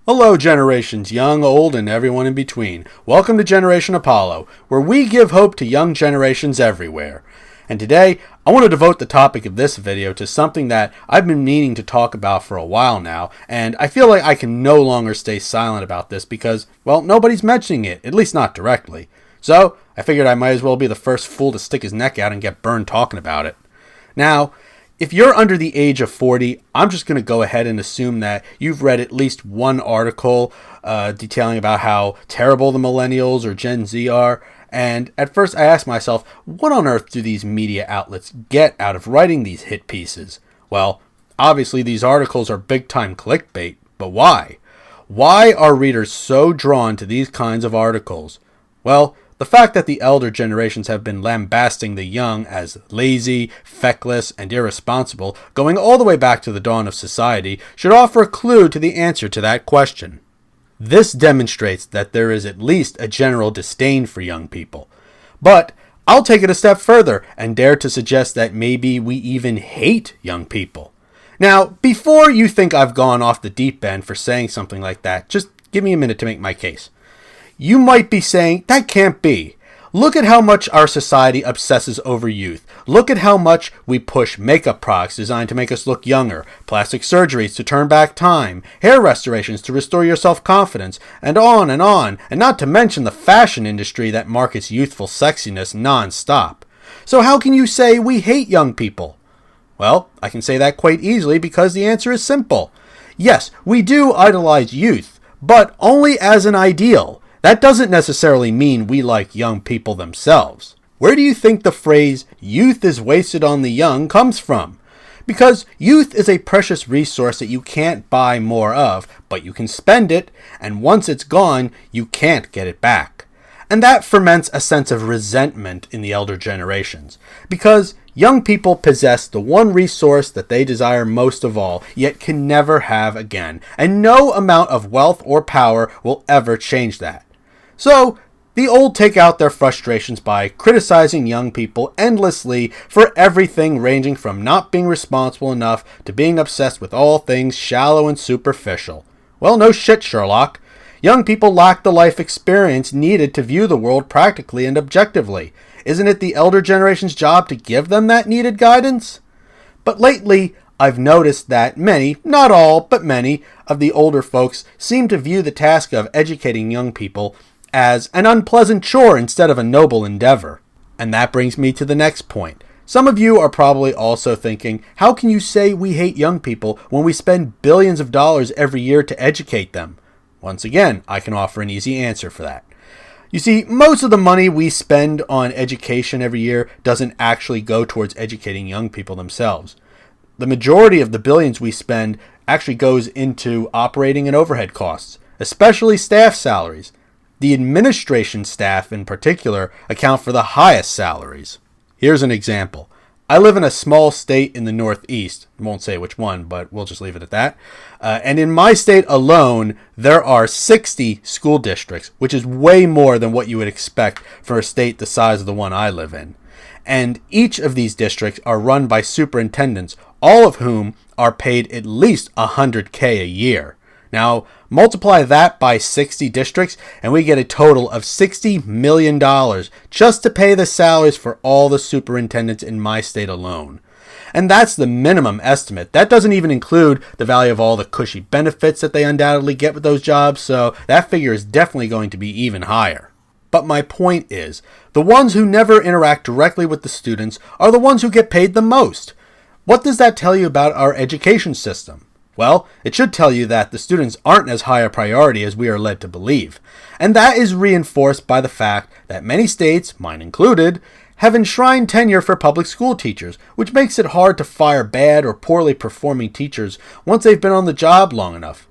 Hello generations, young, old, and everyone in between. Welcome to Generation Apollo, where we give hope to young generations everywhere. And today, I want to devote the topic of this video to something that I've been meaning to talk about for a while now, and I feel like I can no longer stay silent about this because, well, nobody's mentioning it, at least not directly. So, I figured I might as well be the first fool to stick his neck out and get burned talking about it. Now, if you're under the age of 40, I'm just going to go ahead and assume that you've read at least one article detailing about how terrible the millennials or Gen Z are. And at first I asked myself, what on earth do these media outlets get out of writing these hit pieces? Well, obviously these articles are big-time clickbait, but why? Why are readers so drawn to these kinds of articles? Well, the fact that the elder generations have been lambasting the young as lazy, feckless, and irresponsible, going all the way back to the dawn of society, should offer a clue to the answer to that question. This demonstrates that there is at least a general disdain for young people. But I'll take it a step further and dare to suggest that maybe we even hate young people. Now, before you think I've gone off the deep end for saying something like that, just give me a minute to make my case. You might be saying, that can't be. Look at how much our society obsesses over youth. Look at how much we push makeup products designed to make us look younger, plastic surgeries to turn back time, hair restorations to restore your self-confidence, and not to mention the fashion industry that markets youthful sexiness non-stop. So how can you say we hate young people? Well, I can say that quite easily because the answer is simple. Yes, we do idolize youth, but only as an ideal. That doesn't necessarily mean we like young people themselves. Where do you think the phrase, youth is wasted on the young, comes from? Because youth is a precious resource that you can't buy more of, but you can spend it, and once it's gone, you can't get it back. And that ferments a sense of resentment in the elder generations, because young people possess the one resource that they desire most of all, yet can never have again, and no amount of wealth or power will ever change that. So, the old take out their frustrations by criticizing young people endlessly for everything ranging from not being responsible enough to being obsessed with all things shallow and superficial. Well, no shit, Sherlock. Young people lack the life experience needed to view the world practically and objectively. Isn't it the elder generation's job to give them that needed guidance? But lately, I've noticed that many, not all, but many, of the older folks seem to view the task of educating young people as an unpleasant chore instead of a noble endeavor. And that brings me to the next point. Some of you are probably also thinking, how can you say we hate young people when we spend billions of dollars every year to educate them? Once again, I can offer an easy answer for that. You see, most of the money we spend on education every year doesn't actually go towards educating young people themselves. The majority of the billions we spend actually goes into operating and overhead costs, especially staff salaries. The administration staff in particular account for the highest salaries. Here's an example. I live in a small state in the Northeast. I won't say which one, but we'll just leave it at that. And in my state alone, there are 60 school districts, which is way more than what you would expect for a state the size of the one I live in. And each of these districts are run by superintendents, all of whom are paid at least $100K a year. Now, multiply that by 60 districts, and we get a total of $60 million just to pay the salaries for all the superintendents in my state alone. And that's the minimum estimate. That doesn't even include the value of all the cushy benefits that they undoubtedly get with those jobs, so that figure is definitely going to be even higher. But my point is, the ones who never interact directly with the students are the ones who get paid the most. What does that tell you about our education system? Well, it should tell you that the students aren't as high a priority as we are led to believe. And that is reinforced by the fact that many states, mine included, have enshrined tenure for public school teachers, which makes it hard to fire bad or poorly performing teachers once they've been on the job long enough.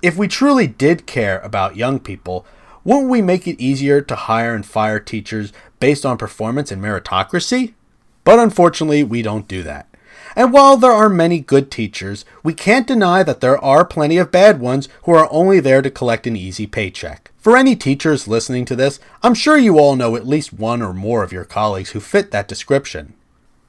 If we truly did care about young people, wouldn't we make it easier to hire and fire teachers based on performance and meritocracy? But unfortunately, we don't do that. And while there are many good teachers, we can't deny that there are plenty of bad ones who are only there to collect an easy paycheck. For any teachers listening to this, I'm sure you all know at least one or more of your colleagues who fit that description.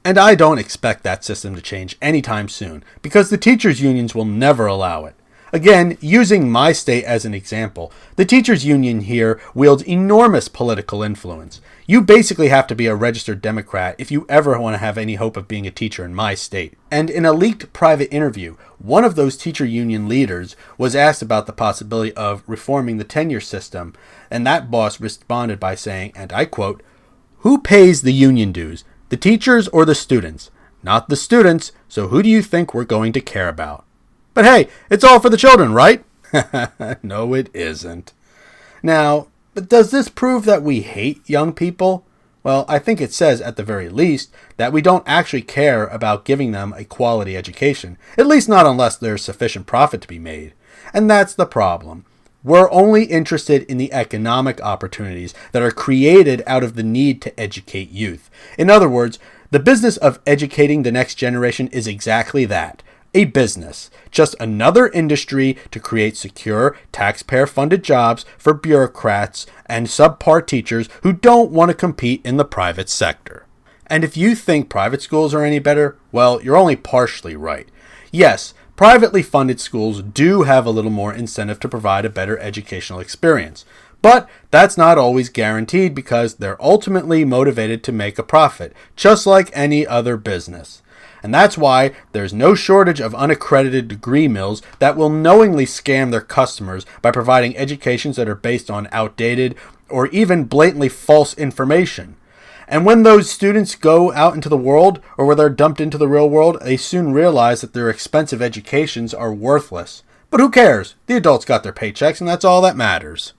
And I don't expect that system to change anytime soon, because the teachers' unions will never allow it. Again, using my state as an example, the teachers union here wields enormous political influence. You basically have to be a registered Democrat if you ever want to have any hope of being a teacher in my state. And in a leaked private interview, one of those teacher union leaders was asked about the possibility of reforming the tenure system, and that boss responded by saying, and I quote, "Who pays the union dues, the teachers or the students? Not the students, so who do you think we're going to care about?" But hey, it's all for the children, right? No, it isn't. Now, but does this prove that we hate young people? Well, I think it says, at the very least, that we don't actually care about giving them a quality education, at least not unless there's sufficient profit to be made. And that's the problem. We're only interested in the economic opportunities that are created out of the need to educate youth. In other words, the business of educating the next generation is exactly that. A business, just another industry to create secure, taxpayer-funded jobs for bureaucrats and subpar teachers who don't want to compete in the private sector. And if you think private schools are any better, well, you're only partially right. Yes, privately funded schools do have a little more incentive to provide a better educational experience. But that's not always guaranteed because they're ultimately motivated to make a profit, just like any other business. And that's why there's no shortage of unaccredited degree mills that will knowingly scam their customers by providing educations that are based on outdated or even blatantly false information. And when those students go out into the world, or when they're dumped into the real world, they soon realize that their expensive educations are worthless. But who cares? The adults got their paychecks, and that's all that matters.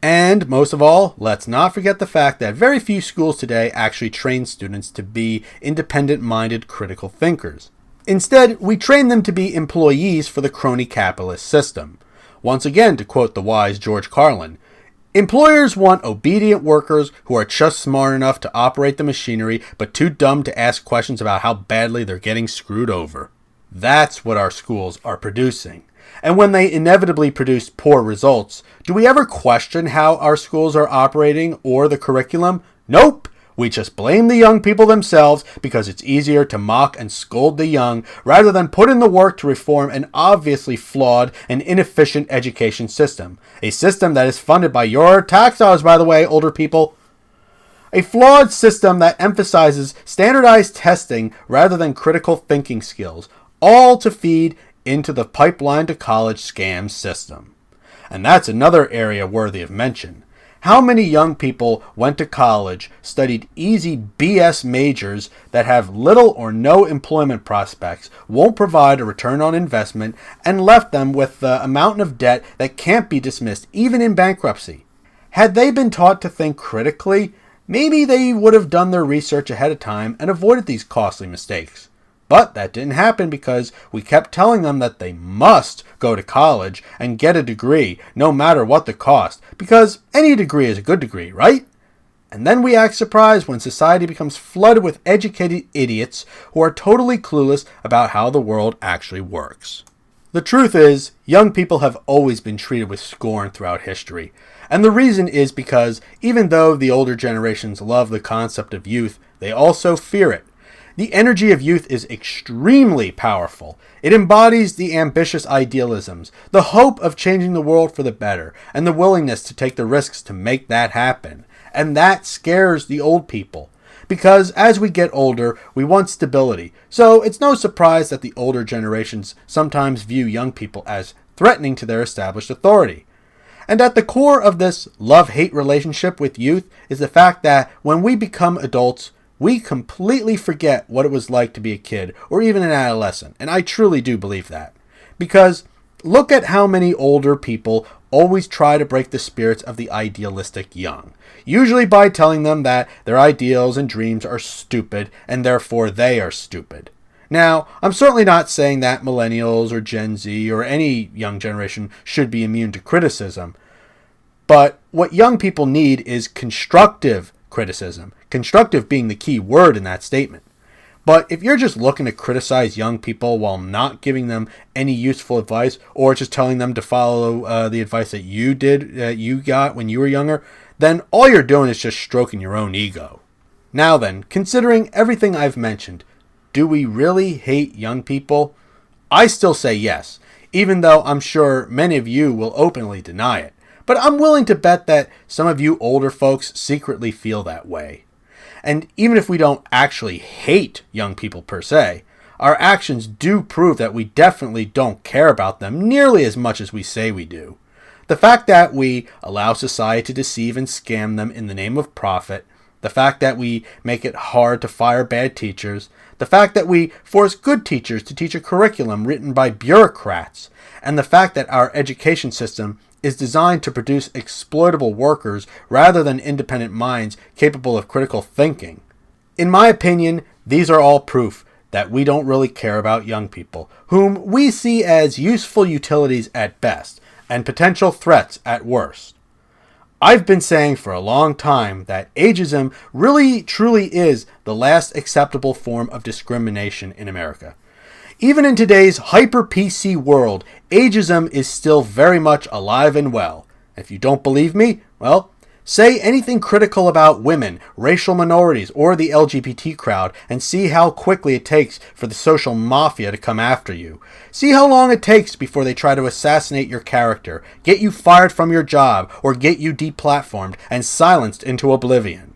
And most of all, let's not forget the fact that very few schools today actually train students to be independent-minded critical thinkers. Instead, we train them to be employees for the crony capitalist system. Once again, to quote the wise George Carlin, "Employers want obedient workers who are just smart enough to operate the machinery, but too dumb to ask questions about how badly they're getting screwed over." That's what our schools are producing. And when they inevitably produce poor results, do we ever question how our schools are operating or the curriculum? Nope! We just blame the young people themselves because it's easier to mock and scold the young rather than put in the work to reform an obviously flawed and inefficient education system. A system that is funded by your tax dollars, by the way, older people. A flawed system that emphasizes standardized testing rather than critical thinking skills, all to feed into the pipeline to college scam system. And that's another area worthy of mention. How many young people went to college, studied easy BS majors that have little or no employment prospects, won't provide a return on investment, and left them with a mountain of debt that can't be dismissed even in bankruptcy? Had they been taught to think critically, maybe they would have done their research ahead of time and avoided these costly mistakes. But that didn't happen because we kept telling them that they must go to college and get a degree, no matter what the cost, because any degree is a good degree, right? And then we act surprised when society becomes flooded with educated idiots who are totally clueless about how the world actually works. The truth is, young people have always been treated with scorn throughout history. And the reason is because even though the older generations love the concept of youth, they also fear it. The energy of youth is extremely powerful. It embodies the ambitious idealisms, the hope of changing the world for the better, and the willingness to take the risks to make that happen. And that scares the old people. Because as we get older, we want stability. So it's no surprise that the older generations sometimes view young people as threatening to their established authority. And at the core of this love-hate relationship with youth is the fact that when we become adults, we completely forget what it was like to be a kid or even an adolescent. And I truly do believe that. Because look at how many older people always try to break the spirits of the idealistic young. Usually by telling them that their ideals and dreams are stupid and therefore they are stupid. Now, I'm certainly not saying that millennials or Gen Z or any young generation should be immune to criticism. But what young people need is constructive criticism. Constructive being the key word in that statement. But if you're just looking to criticize young people while not giving them any useful advice or just telling them to follow the advice that you got when you were younger, then all you're doing is just stroking your own ego. Now then, considering everything I've mentioned, do we really hate young people? I still say yes. even though I'm sure many of you will openly deny it. But I'm willing to bet that some of you older folks secretly feel that way. And even if we don't actually hate young people per se, our actions do prove that we definitely don't care about them nearly as much as we say we do. The fact that we allow society to deceive and scam them in the name of profit, the fact that we make it hard to fire bad teachers, the fact that we force good teachers to teach a curriculum written by bureaucrats, and the fact that our education system is designed to produce exploitable workers rather than independent minds capable of critical thinking. In my opinion, these are all proof that we don't really care about young people, whom we see as useful utilities at best and potential threats at worst. I've been saying for a long time that ageism really truly is the last acceptable form of discrimination in America. Even in today's hyper-PC world, ageism is still very much alive and well. If you don't believe me, well, say anything critical about women, racial minorities, or the LGBT crowd, and see how quickly it takes for the social mafia to come after you. See how long it takes before they try to assassinate your character, get you fired from your job, or get you deplatformed and silenced into oblivion.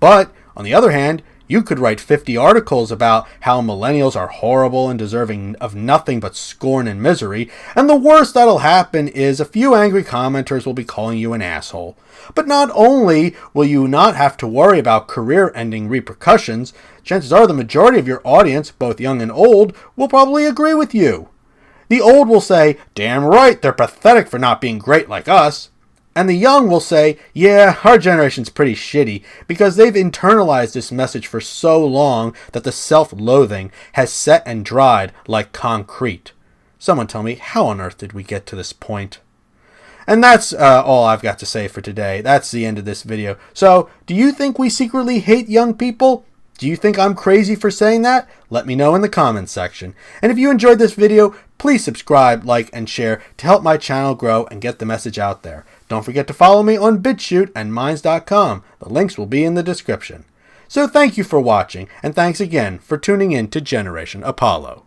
But, on the other hand, you could write 50 articles about how millennials are horrible and deserving of nothing but scorn and misery, and the worst that'll happen is a few angry commenters will be calling you an asshole. But not only will you not have to worry about career-ending repercussions, chances are the majority of your audience, both young and old, will probably agree with you. The old will say, "Damn right, they're pathetic for not being great like us." And the young will say, "Yeah, our generation's pretty shitty," because they've internalized this message for so long that the self-loathing has set and dried like concrete. Someone tell me, how on earth did we get to this point? And that's all I've got to say for today. That's the end of this video. So, do you think we secretly hate young people? Do you think I'm crazy for saying that? Let me know in the comments section. And if you enjoyed this video, please subscribe, like, and share to help my channel grow and get the message out there. Don't forget to follow me on BitChute and Minds.com. The links will be in the description. So thank you for watching, and thanks again for tuning in to Generation Apollo.